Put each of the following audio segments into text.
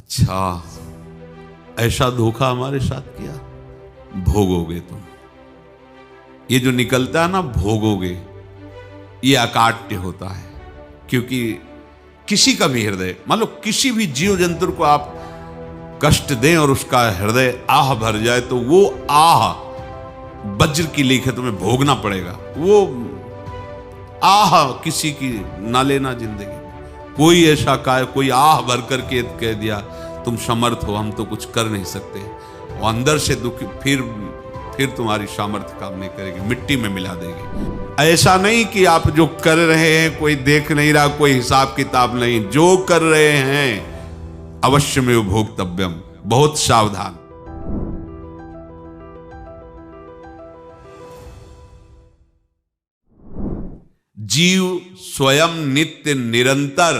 अच्छा, ऐसा धोखा हमारे साथ किया, भोगोगे तुम। ये जो निकलता है ना भोगोगे, ये अकाट्य होता है। क्योंकि किसी का भी हृदय, मान लो किसी भी जीव जंतु को आप कष्ट दें और उसका हृदय आह भर जाए, तो वो आह वज्र की लेख तुम्हें भोगना पड़ेगा। वो आह किसी की ना लेना जिंदगी। कोई ऐसा कोई आह भर करके कह दिया तुम समर्थ हो, हम तो कुछ कर नहीं सकते, वो अंदर से दुखी, फिर तुम्हारी सामर्थ्य काम नहीं करेगी, मिट्टी में मिला देगी। ऐसा नहीं कि आप जो कर रहे हैं कोई देख नहीं रहा, कोई हिसाब किताब नहीं, जो कर रहे हैं अवश्य में भोक्तव्यम, बहुत सावधान। जीव स्वयं नित्य निरंतर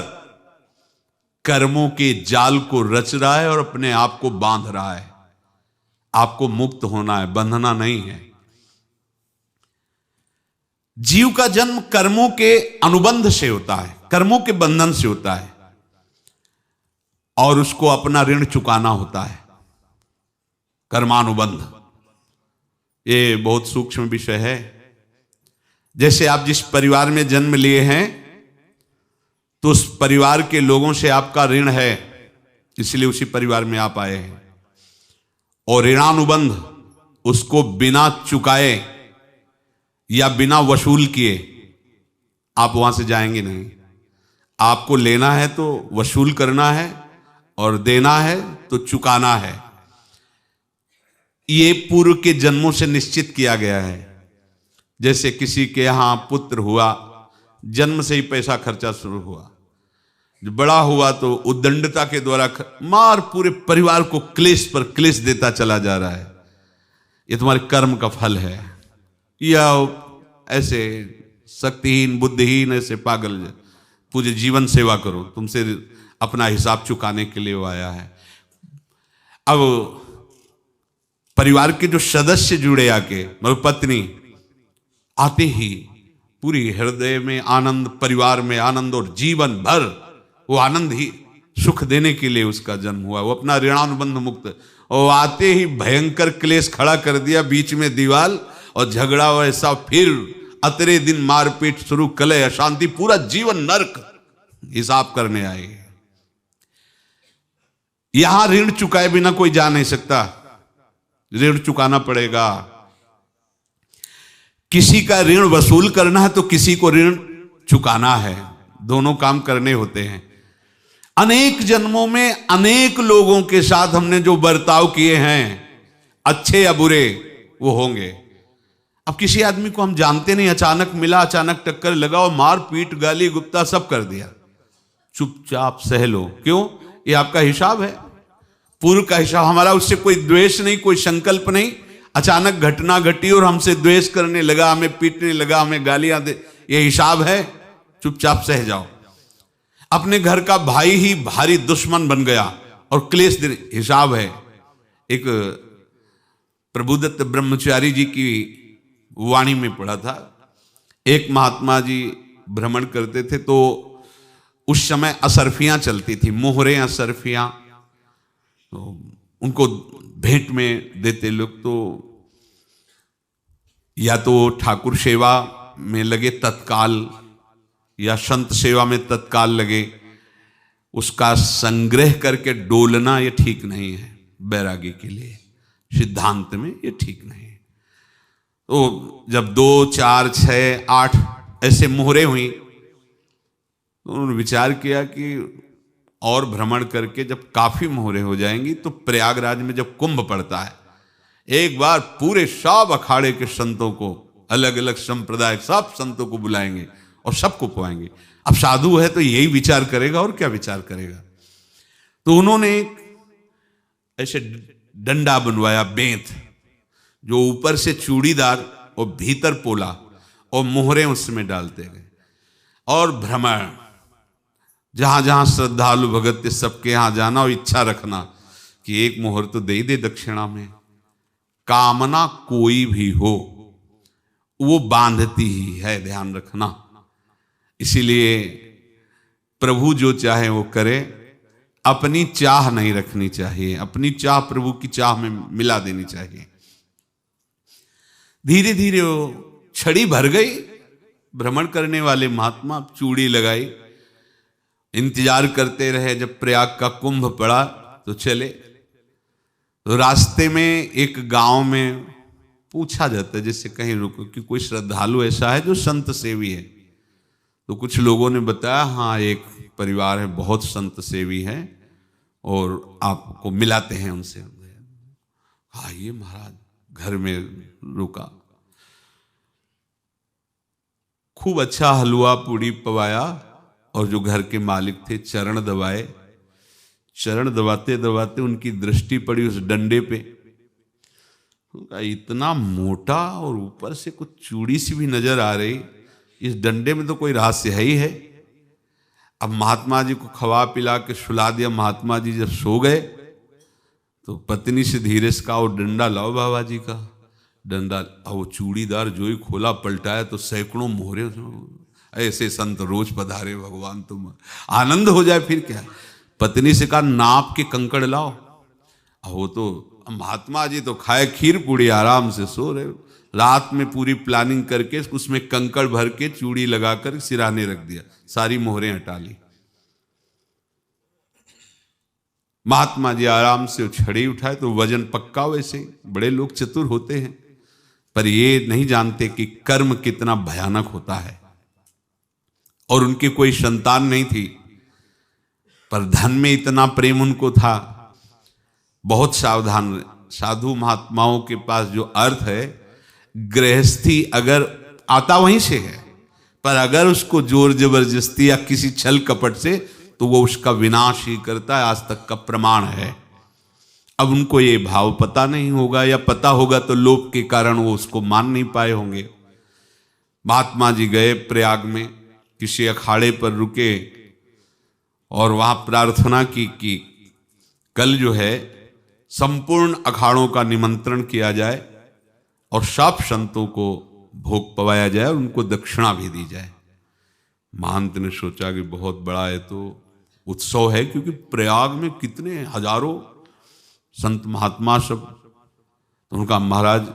कर्मों के जाल को रच रहा है और अपने आप को बांध रहा है। आपको मुक्त होना है, बंधना नहीं है। जीव का जन्म कर्मों के अनुबंध से होता है, कर्मों के बंधन से होता है, और उसको अपना ऋण चुकाना होता है। कर्मानुबंध ये बहुत सूक्ष्म विषय है। जैसे आप जिस परिवार में जन्म लिए हैं, तो उस परिवार के लोगों से आपका ऋण है, इसलिए उसी परिवार में आप आए हैं। और ऋणानुबंध उसको बिना चुकाए या बिना वसूल किए आप वहां से जाएंगे नहीं। आपको लेना है तो वसूल करना है, और देना है तो चुकाना है। ये पूर्व के जन्मों से निश्चित किया गया है। जैसे किसी के यहां पुत्र हुआ, जन्म से ही पैसा खर्चा शुरू हुआ, जो बड़ा हुआ तो उद्दंडता के द्वारा मार पूरे परिवार को क्लेश पर क्लेश देता चला जा रहा है। ये तुम्हारे कर्म का फल है। या ऐसे शक्तिहीन बुद्धिहीन ऐसे पागल पूरे जीवन सेवा करो, तुमसे अपना हिसाब चुकाने के लिए वो आया है। अब परिवार के जो सदस्य जुड़े आके, मतलब पत्नी आते ही पूरी हृदय में आनंद, परिवार में आनंद, और जीवन भर वो आनंद ही सुख देने के लिए उसका जन्म हुआ। वो अपना ऋणानुबंध मुक्त, और आते ही भयंकर क्लेश खड़ा कर दिया, बीच में दीवाल और झगड़ा वैसा, फिर अतरे दिन मारपीट शुरू, कलह अशांति, पूरा जीवन नरक हिसाब करने आए। यहां ऋण चुकाए बिना कोई जा नहीं सकता, ऋण चुकाना पड़ेगा। किसी का ऋण वसूल करना है तो किसी को ऋण चुकाना है, दोनों काम करने होते हैं। अनेक जन्मों में अनेक लोगों के साथ हमने जो बर्ताव किए हैं, अच्छे या बुरे, वो होंगे। अब किसी आदमी को हम जानते नहीं, अचानक मिला, अचानक टक्कर लगा और मार पीट गाली गुप्ता सब कर दिया, चुपचाप सह लो। क्यों? ये आपका हिसाब है, पूर्व का हिसाब। हमारा उससे कोई द्वेष नहीं, कोई संकल्प नहीं। अचानक घटना घटी और हमसे द्वेष करने लगा, हमें पीटने लगा, हमें गालियां दे, ये हिसाब है, चुपचाप सह जाओ। अपने घर का भाई ही भारी दुश्मन बन गया और क्लेश दे, हिसाब है। एक प्रभुदत्त ब्रह्मचारी जी की वाणी में पढ़ा था, एक महात्मा जी भ्रमण करते थे, तो उस समय असरफियां चलती थी, मोहरे असरफियां, तो उनको भेंट में देते लोग। तो या तो ठाकुर सेवा में लगे तत्काल, या संत सेवा में तत्काल लगे, उसका संग्रह करके डोलना ये ठीक नहीं है। बैरागी के लिए सिद्धांत में ये ठीक नहीं है। तो जब 2, 4, 6, 8 ऐसे मोहरे हुई, तो उन्होंने विचार किया कि और भ्रमण करके जब काफी मोहरे हो जाएंगी तो प्रयागराज में जब कुंभ पड़ता है, एक बार पूरे सब अखाड़े के संतों को, अलग अलग संप्रदाय सब संतों को बुलाएंगे और सबको पवाएंगे। अब साधु है तो यही विचार करेगा, और क्या विचार करेगा। तो उन्होंने ऐसे डंडा बनवाया, बेंत, जो ऊपर से चूड़ीदार और भीतर पोला, और मोहरे उसमें डालते गए। और भ्रमण, जहां जहां श्रद्धालु भगत थे सबके यहां जाना, और इच्छा रखना कि एक मोहर तो दे दे दक्षिणा में। कामना कोई भी हो वो बांधती ही है, ध्यान रखना। इसीलिए प्रभु जो चाहे वो करे, अपनी चाह नहीं रखनी चाहिए, अपनी चाह प्रभु की चाह में मिला देनी चाहिए। धीरे धीरे वो छड़ी भर गई। भ्रमण करने वाले महात्मा चूड़ी लगाई, इंतजार करते रहे। जब प्रयाग का कुंभ पड़ा तो चले। तो रास्ते में एक गांव में पूछा जाता है, जैसे कहीं रुको कि कोई श्रद्धालु ऐसा है जो संत सेवी है। तो कुछ लोगों ने बताया, हाँ एक परिवार है बहुत संत सेवी है और आपको मिलाते हैं उनसे। आइए महाराज, घर में रुका। खूब अच्छा हलवा पूड़ी पवाया और जो घर के मालिक थे चरण दबाए। चरण दबाते दबाते उनकी दृष्टि पड़ी उस डंडे पे। इतना मोटा और ऊपर से कुछ चूड़ी सी भी नजर आ रही, इस डंडे में तो कोई रहस्य है ही है। अब महात्मा जी को खवा पिला के सुला दिया। महात्मा जी जब सो गए तो पत्नी से धीरे से कहा, वो डंडा लाओ बाबा जी का डंडा। वो चूड़ीदार जो ही खोला पलटाया तो सैकड़ों मोहरे। ऐसे संत रोज पधारे भगवान, तुम आनंद हो जाए फिर क्या। पत्नी से कहा, नाप के कंकड़ लाओ। वो तो महात्मा जी तो खाए खीर पूड़ी, आराम से सो रहे। रात में पूरी प्लानिंग करके उसमें कंकड़ भर के चूड़ी लगाकर सिराने रख दिया, सारी मोहरें हटा ली। महात्मा जी आराम से छड़ी उठाए तो वजन पक्का। वैसे बड़े लोग चतुर होते हैं, पर ये नहीं जानते कि कर्म कितना भयानक होता है। और उनकी कोई संतान नहीं थी, पर धन में इतना प्रेम उनको था। बहुत सावधान। साधु महात्माओं के पास जो अर्थ है, गृहस्थी अगर आता वहीं से है, पर अगर उसको जोर जबरदस्ती या किसी छल कपट से, तो वो उसका विनाश ही करता है। आज तक का प्रमाण है। अब उनको ये भाव पता नहीं होगा, या पता होगा तो लोभ के कारण वो उसको मान नहीं पाए होंगे। महात्मा जी गए प्रयाग में, किसी अखाड़े पर रुके और वहां प्रार्थना की कि कल जो है संपूर्ण अखाड़ों का निमंत्रण किया जाए और सब संतों को भोग पवाया जाए और उनको दक्षिणा भी दी जाए। महंत ने सोचा कि बहुत बड़ा है तो उत्सव है, क्योंकि प्रयाग में कितने हजारों संत महात्मा सब। तो उनका महाराज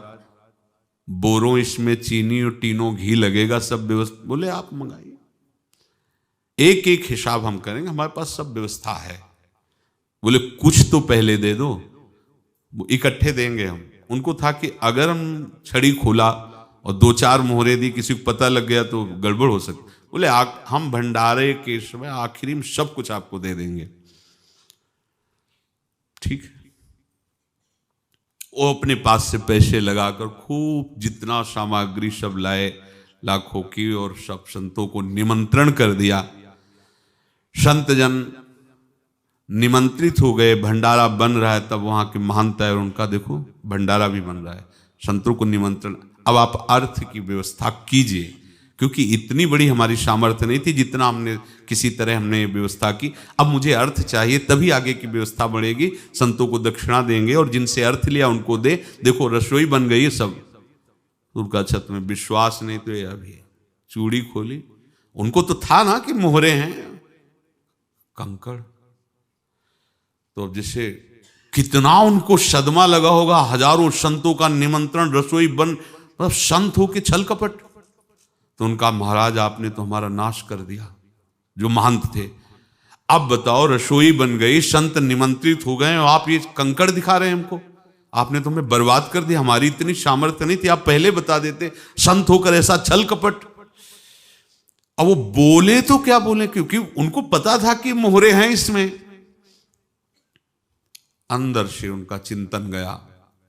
बोरों इसमें चीनी और टीनों घी लगेगा, सब व्यवस्था। बोले आप मंगाइए, एक एक हिसाब हम करेंगे, हमारे पास सब व्यवस्था है। बोले कुछ तो पहले दे दो, वो इकट्ठे देंगे हम। उनको था कि अगर हम छड़ी खोला और दो चार मोहरे दी, किसी को पता लग गया तो गड़बड़ हो सकती। बोले हम भंडारे के समय आखिरी में सब कुछ आपको दे देंगे। ठीक है। वो अपने पास से पैसे लगाकर खूब जितना सामग्री सब लाए, लाखों की, और सब संतों को निमंत्रण कर दिया। संत जन निमंत्रित हो गए, भंडारा बन रहा है। तब वहां के महंत है और उनका देखो भंडारा भी बन रहा है, संतों को निमंत्रण। अब आप अर्थ की व्यवस्था कीजिए, क्योंकि इतनी बड़ी हमारी सामर्थ्य नहीं थी जितना हमने किसी तरह हमने व्यवस्था की। अब मुझे अर्थ चाहिए, तभी आगे की व्यवस्था बढ़ेगी। संतों को दक्षिणा देंगे और जिनसे अर्थ लिया उनको दे। देखो रसोई बन गई है सब। उनका छत में विश्वास नहीं तो ये अभी चूड़ी खोली। उनको तो था ना कि मोहरे हैं, कंकड़। तो जैसे कितना उनको सदमा लगा होगा। हजारों संतों का निमंत्रण, रसोई बन, मतलब संत हो के छल कपट। तो उनका महाराज आपने तो हमारा नाश कर दिया, जो महंत थे। अब बताओ रसोई बन गई, संत निमंत्रित हो गए और आप ये कंकड़ दिखा रहे हैं हमको। आपने तो हमें बर्बाद कर दिया, हमारी इतनी सामर्थ्य नहीं थी, आप पहले बता देते। संत होकर ऐसा छल कपट। अब वो बोले तो क्या बोले, क्योंकि उनको पता था कि मोहरे हैं इसमें। अंदर से उनका चिंतन गया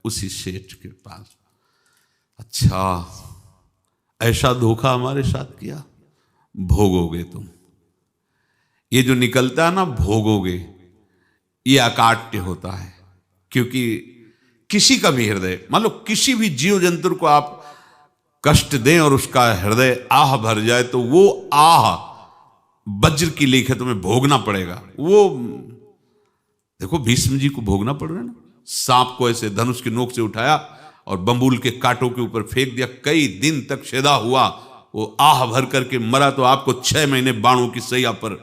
उसी सेठ के पास, अच्छा ऐसा धोखा हमारे साथ किया, भोगोगे तुम। ये जो निकलता है ना भोगोगे, ये अकाट्य होता है। क्योंकि किसी का भी हृदय, मान लो किसी भी जीव जंतु को आप कष्ट दें और उसका हृदय आह भर जाए, तो वो आह वज्र की लेख है, तुम्हें भोगना पड़ेगा। वो देखो भीष्म जी को भोगना पड़ रहा है ना। सांप को ऐसे धनुष की नोक से उठाया और बंबूल के कांटों के ऊपर फेंक दिया, कई दिन तक शेदा हुआ, वो आह भर करके मरा। तो आपको 6 महीने बाणों की सैया पर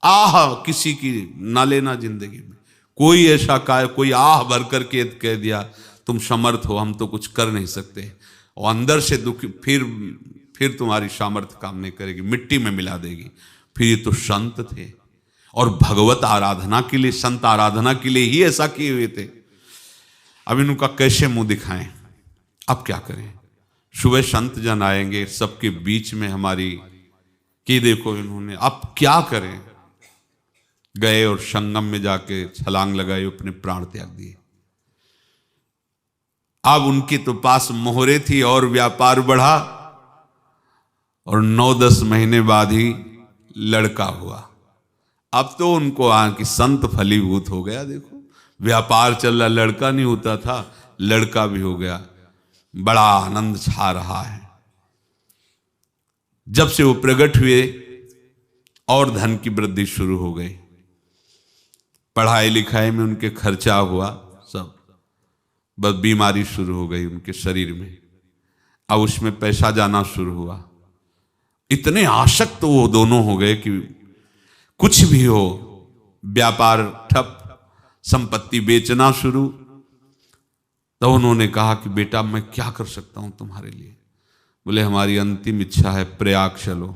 आह किसी की ना लेना जिंदगी में। कोई ऐसा कोई आह भर करके कह दिया तुम समर्थ हो, हम तो कुछ कर नहीं सकते, और अंदर से दुखी, फिर तुम्हारी सामर्थ्य काम नहीं करेगी, मिट्टी में मिला देगी। फिर ये तो संत थे और भगवत आराधना के लिए, संत आराधना के लिए ही ऐसा किए हुए थे। अब इनका कैसे मुंह दिखाएं, अब क्या करें। सुबह संत जन आएंगे, सबके बीच में हमारी कि देखो इन्होंने, अब क्या करें। गए और संगम में जाके छलांग लगाई, अपने प्राण त्याग दिए। अब उनके तो पास मोहरे थी और व्यापार बढ़ा, और 9-10 महीने बाद ही लड़का हुआ। अब तो उनको कि संत फलीभूत हो गया। देखो व्यापार चल रहा, लड़का नहीं होता था, लड़का भी हो गया, बड़ा आनंद छा रहा है। जब से वो प्रकट हुए और धन की वृद्धि शुरू हो गई, पढ़ाई लिखाई में उनके खर्चा हुआ सब, बस बीमारी शुरू हो गई उनके शरीर में। अब उसमें पैसा जाना शुरू हुआ। इतने आसक्त तो वो दोनों हो गए कि कुछ भी हो, व्यापार ठप, संपत्ति बेचना शुरू। तो उन्होंने कहा कि बेटा मैं क्या कर सकता हूं तुम्हारे लिए। बोले हमारी अंतिम इच्छा है प्रयाग चलो,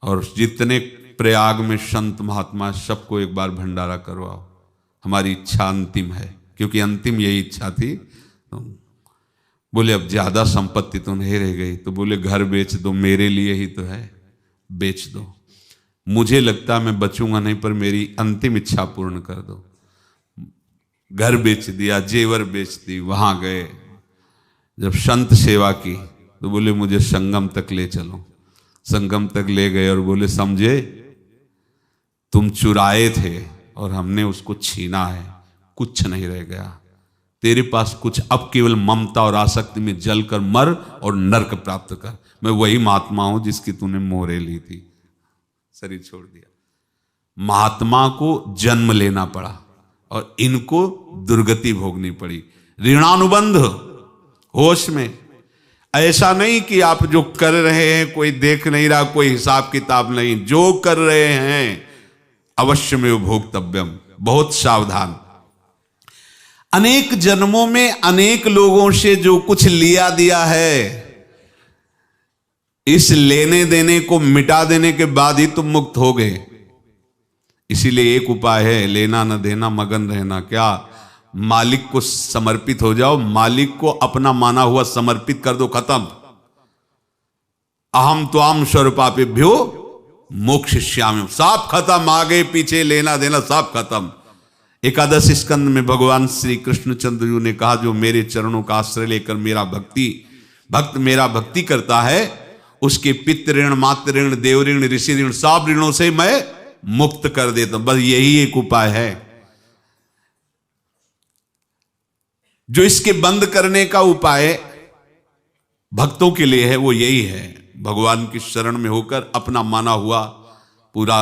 और जितने प्रयाग में संत महात्मा सबको एक बार भंडारा करवाओ, हमारी इच्छा अंतिम है, क्योंकि अंतिम यही इच्छा थी। तो बोले अब ज्यादा संपत्ति तो नहीं रह गई, तो बोले घर बेच दो, मेरे लिए ही तो है, बेच दो। मुझे लगता मैं बचूंगा नहीं, पर मेरी अंतिम इच्छा पूर्ण कर दो। घर बेच दिया, जेवर बेच दी। वहां गए, जब संत सेवा की तो बोले मुझे संगम तक ले चलो। संगम तक ले गए और बोले समझे तुम चुराए थे और हमने उसको छीना है, कुछ नहीं रह गया तेरे पास कुछ, अब केवल ममता और आसक्ति में जल कर मर और नरक प्राप्त कर। मैं वही महात्मा हूं जिसकी तूने मोहरे ली थी, शरीर छोड़ दिया। महात्मा को जन्म लेना पड़ा और इनको दुर्गति भोगनी पड़ी। ऋणानुबंध होश में, ऐसा नहीं कि आप जो कर रहे हैं कोई देख नहीं रहा, कोई हिसाब किताब नहीं, जो कर रहे हैं अवश्य में भोक्तव्यम, बहुत सावधान। अनेक जन्मों में अनेक लोगों से जो कुछ लिया दिया है, इस लेने देने को मिटा देने के बाद ही तुम मुक्त हो गए। इसीलिए एक उपाय है, लेना न देना मगन रहना। क्या? मालिक को समर्पित हो जाओ, मालिक को अपना माना हुआ समर्पित कर दो, खत्म। अहम त्वाम स्वरूपापेभ्यो मोक्षयिष्यामि, सब खत्म। आगे पीछे लेना देना सब खत्म। एकादश स्कंद में भगवान श्री कृष्णचंद्र जी ने कहा जो मेरे चरणों का आश्रय लेकर भक्त मेरा भक्ति करता है, उसके पितृ ऋण, मातृ ऋण, देव ऋण, ऋषि ऋण, सब ऋणों से मैं मुक्त कर देता हूं। बस यही एक उपाय है जो इसके बंद करने का उपाय भक्तों के लिए है, वो यही है, भगवान की शरण में होकर अपना माना हुआ पूरा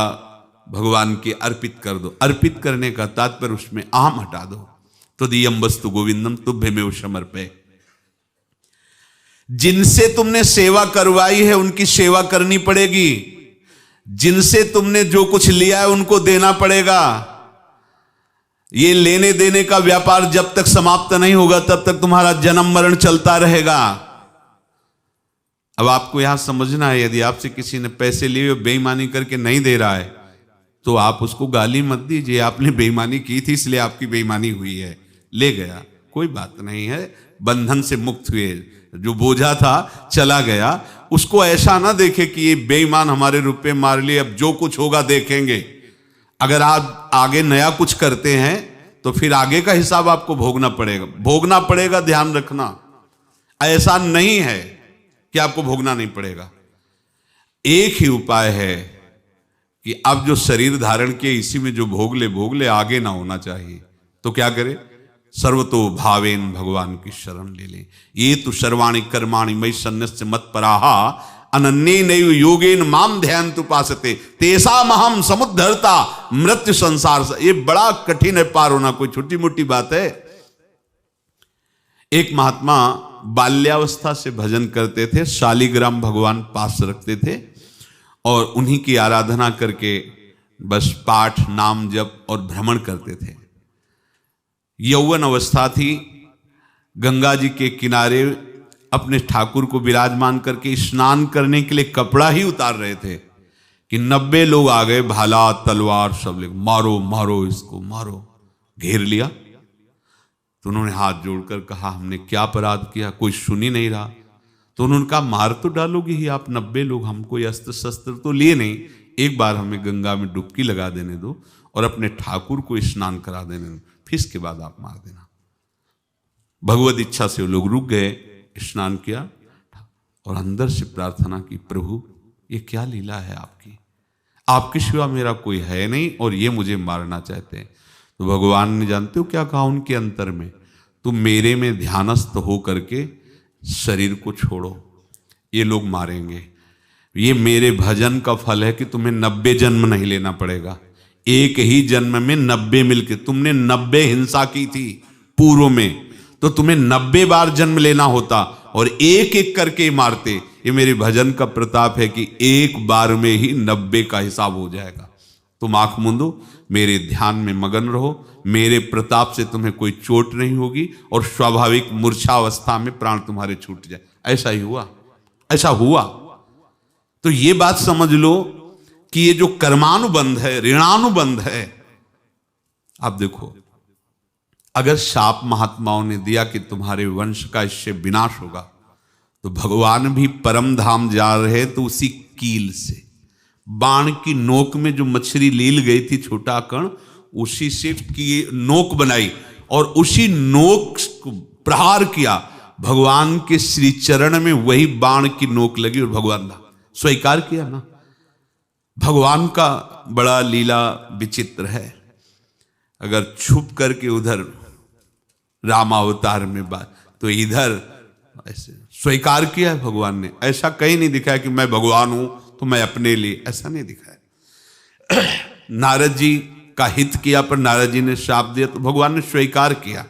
भगवान के अर्पित कर दो। अर्पित करने का तात्पर्य उसमें अहम हटा दो। तो दियम वस्तु गोविंदम तुभ्यमेव समर्पये। जिनसे तुमने सेवा करवाई है उनकी सेवा करनी पड़ेगी, जिनसे तुमने जो कुछ लिया है उनको देना पड़ेगा। ये लेने देने का व्यापार जब तक समाप्त नहीं होगा तब तक तुम्हारा जन्म मरण चलता रहेगा। अब आपको यहां समझना है, यदि आपसे किसी ने पैसे लिए बेईमानी करके नहीं दे रहा है तो आप उसको गाली मत दीजिए, आपने बेईमानी की थी इसलिए आपकी बेईमानी हुई है, ले गया, कोई बात नहीं है, बंधन से मुक्त हुए, जो बोझा था चला गया। उसको ऐसा ना देखे कि ये बेईमान हमारे रुपए मार लिए, अब जो कुछ होगा देखेंगे। अगर आप आगे नया कुछ करते हैं तो फिर आगे का हिसाब आपको भोगना पड़ेगा, ध्यान रखना। ऐसा नहीं है कि आपको भोगना नहीं पड़ेगा। एक ही उपाय है कि अब जो शरीर धारण किए इसी में जो भोग ले, आगे ना होना चाहिए। तो क्या करे? सर्वतो भावेन भगवान की शरण ले ले। ये तो सर्वाणि कर्माणि मयि सन्न्यस्य मत्पराहा अनन्येनैव योगेन माम ध्यायन्तु उपासते तेषामहं समुद्धर्ता मृत्यु संसार से। ये बड़ा कठिन है पार होना, कोई छोटी मोटी बात है। एक महात्मा बाल्यावस्था से भजन करते थे, शालिग्राम भगवान पास रखते थे और उन्हीं की आराधना करके बस पाठ नाम जप और भ्रमण करते थे। यौवन अवस्था थी, गंगा जी के किनारे अपने ठाकुर को विराजमान करके स्नान करने के लिए कपड़ा ही उतार रहे थे कि 90 लोग आ गए, भाला तलवार सब लेकर, मारो मारो इसको मारो, घेर लिया। तो उन्होंने हाथ जोड़कर कहा हमने क्या अपराध किया, कोई सुन ही नहीं रहा। तो उन्होंने कहा मार तो डालोगे ही आप 90 लोग, हम कोई अस्त्र शस्त्र तो लिए नहीं, एक बार हमें गंगा में डुबकी लगा देने दो और अपने ठाकुर को स्नान करा देने दो, फिर इसके बाद आप मार देना। भगवत इच्छा से वो लोग रुक गए, स्नान किया और अंदर से प्रार्थना की, प्रभु ये क्या लीला है आपकी, आपके सिवा मेरा कोई है नहीं और ये मुझे मारना चाहते हैं। तो भगवान ने जानते हो क्या कहा उनके अंतर में, तुम मेरे में ध्यानस्थ हो करके शरीर को छोड़ो, ये लोग मारेंगे। ये मेरे भजन का फल है कि तुम्हें 90 जन्म नहीं लेना पड़ेगा, एक ही जन्म में 90 मिलके, तुमने 90 हिंसा की थी पूर्व में, तो तुम्हें 90 बार जन्म लेना होता और एक एक करके मारते। ये मेरे भजन का प्रताप है कि एक बार में ही 90 का हिसाब हो जाएगा। तुम आंख मूंदो, मेरे ध्यान में मगन रहो, मेरे प्रताप से तुम्हें कोई चोट नहीं होगी और स्वाभाविक मूर्छा अवस्था में प्राण तुम्हारे छूट जाए। ऐसा ही हुआ, ऐसा हुआ। तो ये बात समझ लो कि ये जो कर्मानुबंध है, ऋणानुबंध है। आप देखो, अगर शाप महात्माओं ने दिया कि तुम्हारे वंश का इससे विनाश होगा, तो भगवान भी परम धाम जा रहे तो उसी कील से, बाण की नोक में जो मछली लील गई थी छोटा कण, उसी से की नोक बनाई और उसी नोक को प्रहार किया। भगवान के श्री चरण में वही बाण की नोक लगी और भगवान ने स्वीकार किया ना। भगवान का बड़ा लीला विचित्र है। अगर छुप करके उधर रामावतार में बात, तो इधर ऐसे स्वीकार किया है भगवान ने। ऐसा कहीं नहीं दिखाया कि मैं भगवान हूं तो मैं अपने लिए, ऐसा नहीं दिखाया। नारद जी का हित किया पर नारद जी ने श्राप दिया तो भगवान ने स्वीकार किया।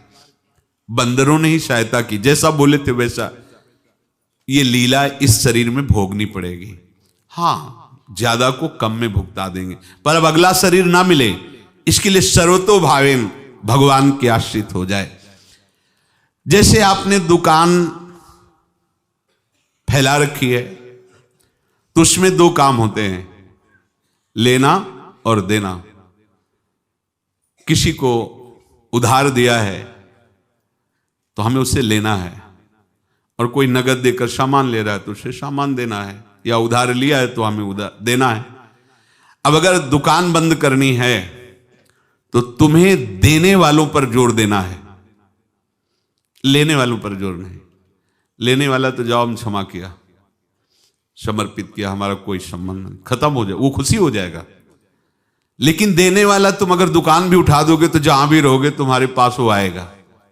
बंदरों ने ही सहायता की, जैसा बोले थे वैसा। ये लीला इस शरीर में भोगनी पड़ेगी। हाँ, ज्यादा को कम में भुगता देंगे, पर अब अगला शरीर ना मिले, इसके लिए सर्वतो भावेन भगवान के आश्रित हो जाए। जैसे आपने दुकान फैला रखी है तो उसमें दो काम होते हैं, लेना और देना। किसी को उधार दिया है तो हमें उससे लेना है, और कोई नगद देकर सामान ले रहा है तो उसे सामान देना है, या उधार लिया है तो हमें उधार देना है। अब अगर दुकान बंद करनी है तो तुम्हें देने वालों पर जोर देना है, लेने वालों पर जोर नहीं। लेने वाला तो जाओ हम क्षमा किया, समर्पित किया, हमारा कोई संबंध नहीं, खत्म हो जाए, वो खुशी हो जाएगा। लेकिन देने वाला तुम अगर दुकान भी उठा दोगे तो जहां भी रहोगे तुम्हारे पास वो आएगा,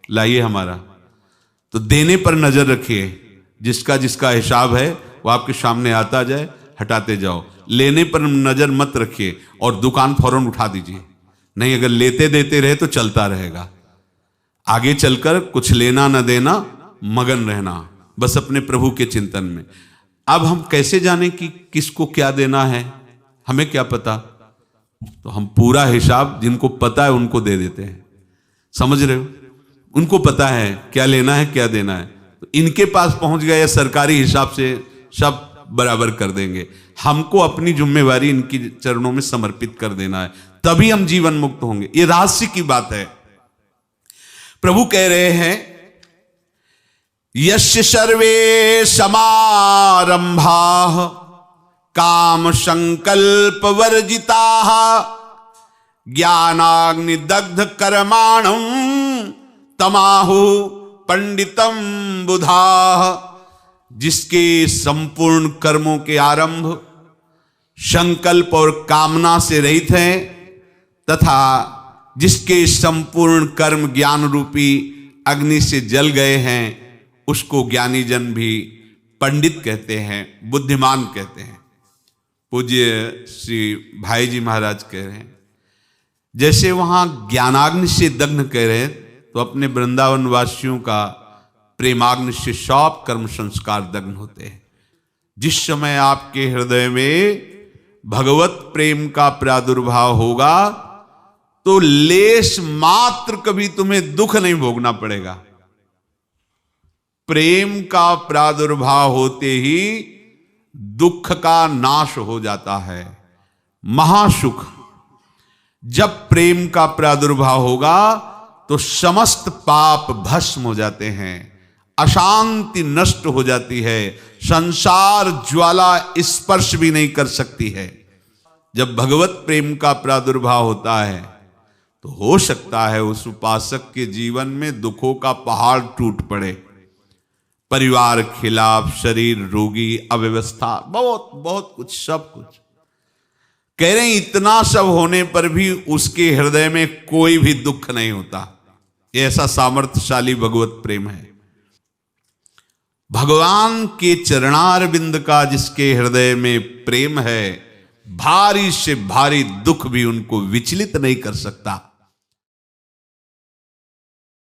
लाइए हमारा। तो देने पर नजर रखिए, जिसका जिसका हिसाब है वो आपके सामने आता जाए, हटाते जाओ। लेने पर नजर मत रखिए और दुकान फौरन उठा दीजिए, नहीं अगर लेते देते रहे तो चलता रहेगा। आगे चलकर कुछ लेना न देना, मगन रहना बस अपने प्रभु के चिंतन में। अब हम कैसे जाने कि किसको क्या देना है, हमें क्या पता? तो हम पूरा हिसाब जिनको पता है उनको दे देते हैं, समझ रहे हो? उनको पता है क्या लेना है क्या देना है, तो इनके पास पहुंच गए या सरकारी हिसाब से सब बराबर कर देंगे। हमको अपनी जिम्मेवारी इनकी चरणों में समर्पित कर देना है, तभी हम जीवन मुक्त होंगे। ये रहस्य की बात है। प्रभु कह रहे हैं यस्य सर्वे समारंभाः काम संकल्प वर्जिताः ज्ञानाग्नि दग्ध कर्माणं तमाहु पंडितम बुधाः। जिसके संपूर्ण कर्मों के आरंभ संकल्प और कामना से रहित हैं, तथा जिसके संपूर्ण कर्म ज्ञान रूपी अग्नि से जल गए हैं, उसको ज्ञानी जन भी पंडित कहते हैं, बुद्धिमान कहते हैं। पूज्य श्री भाई जी महाराज कह रहे हैं, जैसे वहां ज्ञानाग्नि से दग्न कह रहे हैं, तो अपने वृंदावन वासियों का प्रेमाग्नि से सब कर्म संस्कार दग्न होते हैं। जिस समय आपके हृदय में भगवत प्रेम का प्रादुर्भाव होगा तो लेश मात्र कभी तुम्हें दुख नहीं भोगना पड़ेगा। प्रेम का प्रादुर्भाव होते ही दुख का नाश हो जाता है, महासुख। जब प्रेम का प्रादुर्भाव होगा तो समस्त पाप भस्म हो जाते हैं, अशांति नष्ट हो जाती है, संसार ज्वाला स्पर्श भी नहीं कर सकती है। जब भगवत प्रेम का प्रादुर्भाव होता है तो हो सकता है उस उपासक के जीवन में दुखों का पहाड़ टूट पड़े, परिवार खिलाफ, शरीर रोगी, अव्यवस्था, बहुत बहुत कुछ, सब कुछ। कह रहे हैं इतना सब होने पर भी उसके हृदय में कोई भी दुख नहीं होता। ऐसा सामर्थ्यशाली भगवत प्रेम है। भगवान के चरणारविंद का जिसके हृदय में प्रेम है, भारी से भारी दुख भी उनको विचलित नहीं कर सकता।